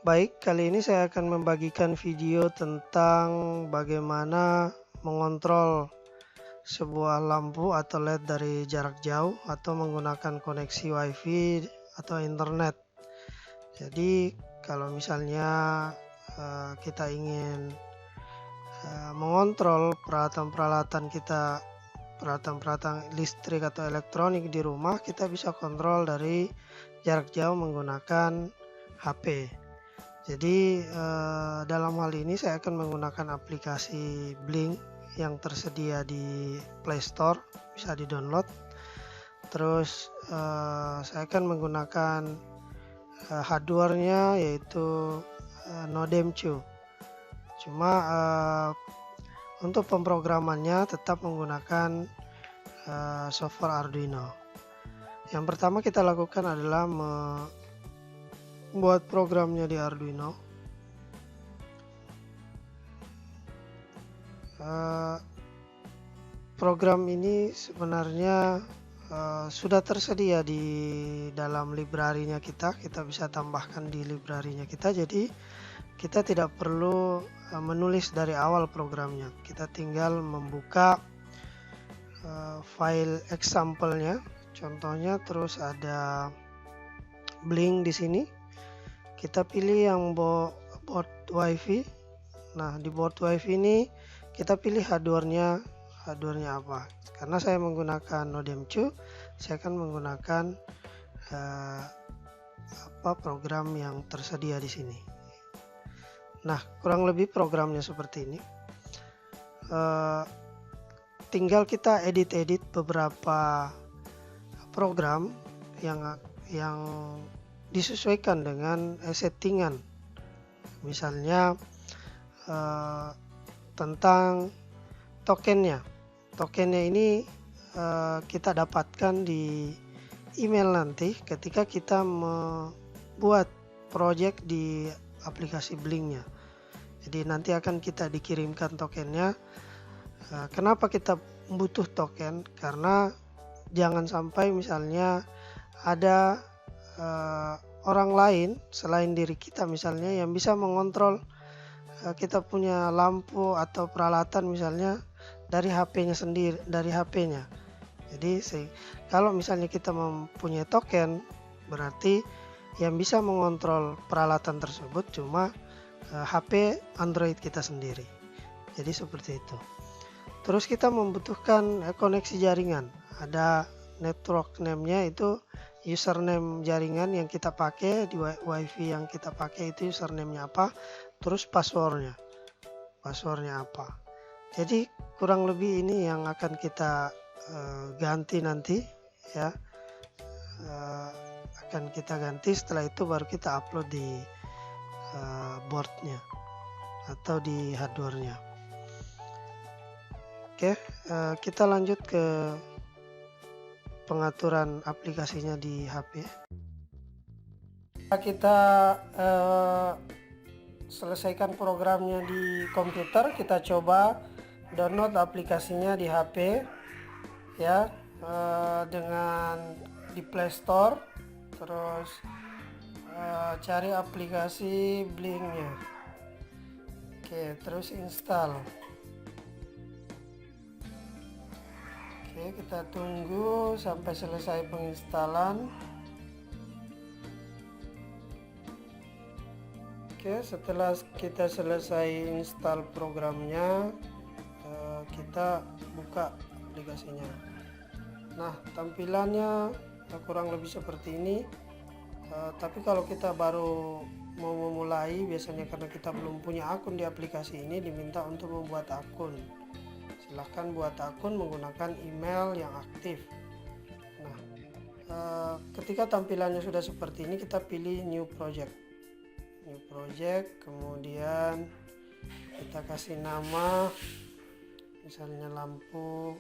Baik, kali ini saya akan membagikan video tentang bagaimana mengontrol sebuah lampu atau LED dari jarak jauh atau menggunakan koneksi WiFi atau internet. Jadi, kalau misalnya kita ingin mengontrol peralatan-peralatan kita, peralatan-peralatan listrik atau elektronik di rumah, kita bisa kontrol dari jarak jauh menggunakan HP. Jadi dalam hal ini saya akan menggunakan aplikasi Blink yang tersedia di Play Store, bisa di-download. Terus saya akan menggunakan hardware-nya yaitu Nodem2. Cuma untuk pemrogramannya tetap menggunakan software Arduino. Yang pertama kita lakukan adalah membuat programnya di Arduino. Program ini sebenarnya sudah tersedia di dalam library-nya kita bisa tambahkan di library-nya kita, jadi kita tidak perlu menulis dari awal programnya, kita tinggal membuka file example-nya, contohnya, terus ada Blink di sini. Kita pilih yang board WiFi. Nah, di board WiFi ini kita pilih hardware-nya apa. Karena saya menggunakan Nodem2, saya akan menggunakan program yang tersedia di sini. Nah, kurang lebih programnya seperti ini. Tinggal kita edit beberapa program yang disesuaikan dengan settingan, misalnya tentang tokennya ini kita dapatkan di email nanti ketika kita membuat project di aplikasi Blinknya. Jadi nanti akan kita dikirimkan tokennya. Kenapa kita butuh token? Karena jangan sampai misalnya ada orang lain selain diri kita misalnya yang bisa mengontrol kita punya lampu atau peralatan misalnya dari HP-nya sendiri, dari HP-nya. Jadi kalau misalnya kita mempunyai token, berarti yang bisa mengontrol peralatan tersebut cuma HP Android kita sendiri. Jadi seperti itu. Terus kita membutuhkan koneksi jaringan. Ada network name-nya, itu username jaringan yang kita pakai di WiFi yang kita pakai, itu username-nya apa, terus passwordnya apa. Jadi kurang lebih ini yang akan kita ganti nanti ya, akan kita ganti. Setelah itu baru kita upload di boardnya atau di hardware-nya. Oke, kita lanjut ke pengaturan aplikasinya di HP. Kita selesaikan programnya di komputer, kita coba download aplikasinya di HP ya, dengan di Play Store, terus cari aplikasi Blinknya. Oke, terus install. Oke, kita tunggu sampai selesai penginstalan. Oke, setelah kita selesai install programnya, kita buka aplikasinya. Nah, tampilannya kurang lebih seperti ini. Tapi kalau kita baru mau memulai, biasanya karena kita belum punya akun di aplikasi ini, diminta untuk membuat akun. Silahkan buat akun menggunakan email yang aktif. Nah, ketika tampilannya sudah seperti ini, kita pilih new project, kemudian kita kasih nama, misalnya lampu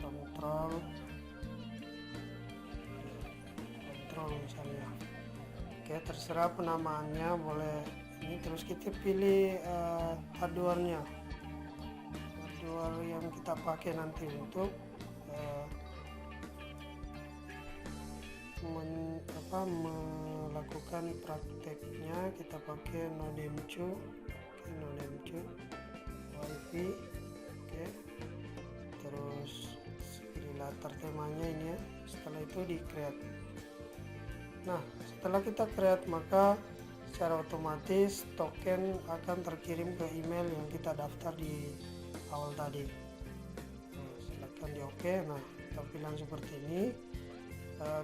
kontrol misalnya. Oke, terserah penamaannya, boleh ini. Terus kita pilih hardware-nya, hardware yang kita pakai nanti untuk melakukan prakteknya kita pakai Nodemcu, wifi. Oke, terus di latar temanya ini ya. Setelah itu di create. Nah, setelah kita create maka secara otomatis token akan terkirim ke email yang kita daftar di awal tadi. Nah, silakan di oke. Nah, tampilan seperti ini.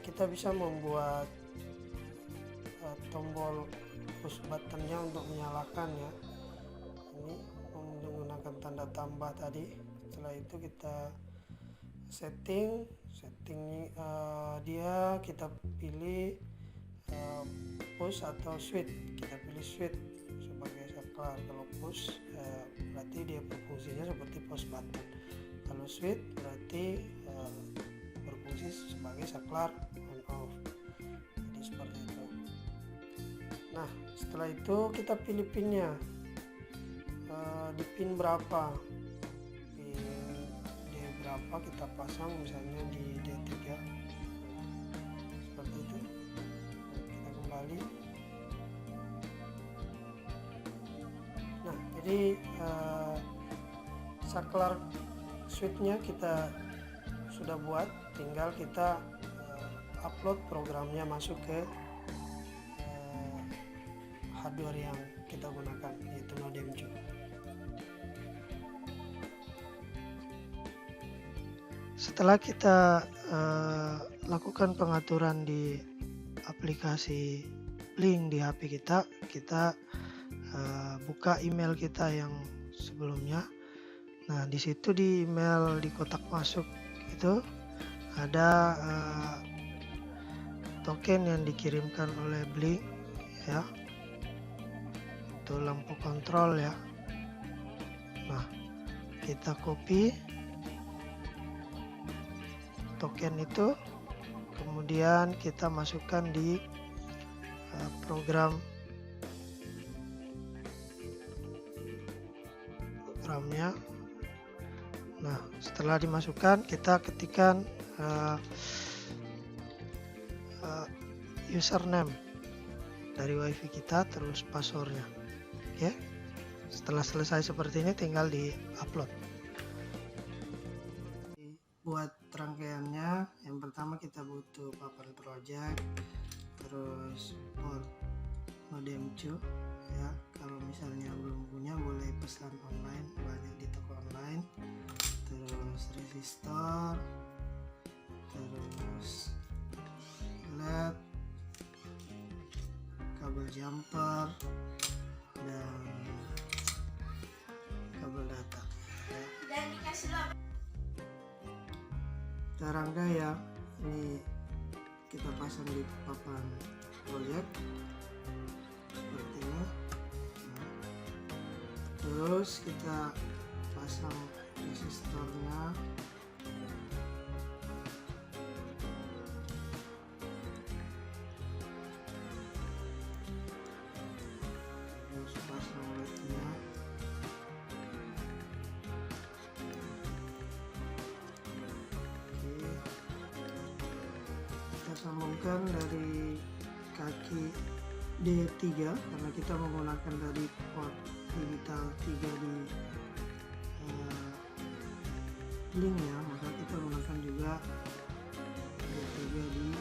Kita bisa membuat tombol push buttonnya untuk menyalakan ya. Ini menggunakan tanda tambah tadi. Setelah itu kita setting dia kita pilih push atau switch. Kita pilih switch sebagai saklar. Kalau push berarti dia berfungsinya seperti push button. Kalau switch berarti berfungsi sebagai saklar on off. Jadi seperti itu. Nah, setelah itu kita pilih pinnya. Di pin berapa? Berapa kita pasang, misalnya di D3 seperti itu. Kita kembali. Nah, jadi saklar switchnya kita sudah buat, tinggal kita upload programnya masuk ke hardware yang kita gunakan, yaitu Nodemcu. Setelah kita lakukan pengaturan di aplikasi Blink di HP kita, kita buka email kita yang sebelumnya. Nah, di situ di email di kotak masuk itu ada token yang dikirimkan oleh Blink ya. Itu lampu kontrol ya. Nah, kita copy token itu, kemudian kita masukkan di programnya. Nah, setelah dimasukkan kita ketikkan username dari wifi kita, terus passwordnya. Oke, setelah selesai seperti ini tinggal di upload. Buat rangkaiannya, yang pertama kita butuh papan project, terus Nodemcu ya. Kalau misalnya belum punya boleh pesan online, banyak di toko online. Terus resistor, terus LED, kabel jumper, dan kabel data ya. Dan dikasih kita rangkai ya. Ini kita pasang di papan proyek seperti ini. Nah, terus kita pasang resistornya. Terus pasang LED-nya. Sambungkan dari kaki D3 karena kita menggunakan dari port digital 3 di link ya, maka kita menggunakan juga D3 di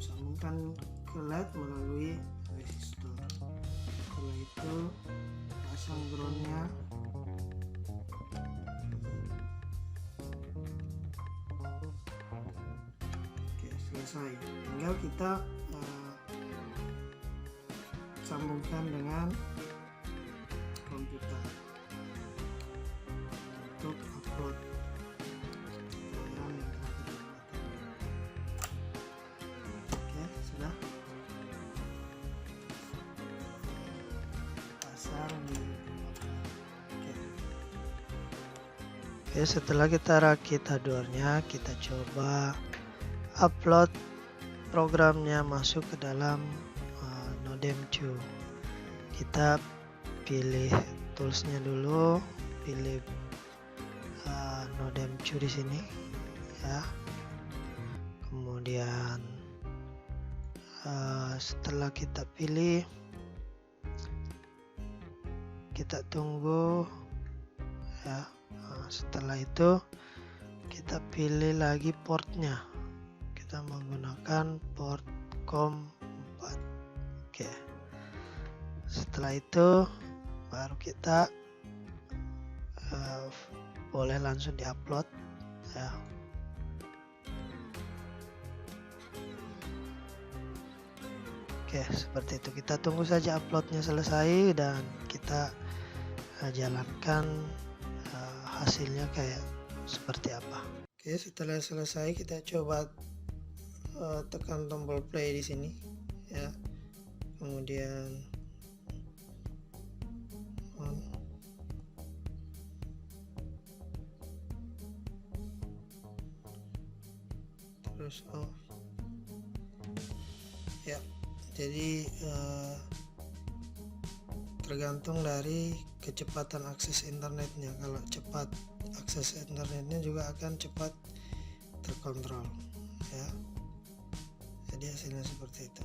sambungkan ke LED melalui resistor. Setelah itu pasang groundnya. Selesai, tinggal kita sambungkan dengan komputer untuk upload program yang telah kita buat. Oke, sudah pasang di oke, setelah kita rakit hardware-nya, kita coba upload programnya masuk ke dalam Nodemcu. Kita pilih toolsnya dulu, pilih Nodemcu di sini ya. Kemudian kemudian setelah kita pilih, kita tunggu ya. Setelah itu kita pilih lagi portnya, kita menggunakan port COM4. Oke, setelah itu baru kita boleh langsung diupload ya. Oke, seperti itu. Kita tunggu saja uploadnya selesai dan kita jalankan hasilnya kayak seperti apa. Oke, setelah selesai kita coba tekan tombol play di sini ya. Kemudian on. Terus off. Ya, jadi tergantung dari kecepatan akses internetnya. Kalau cepat, akses internetnya juga akan cepat terkontrol ya. Jadi hasilnya seperti itu.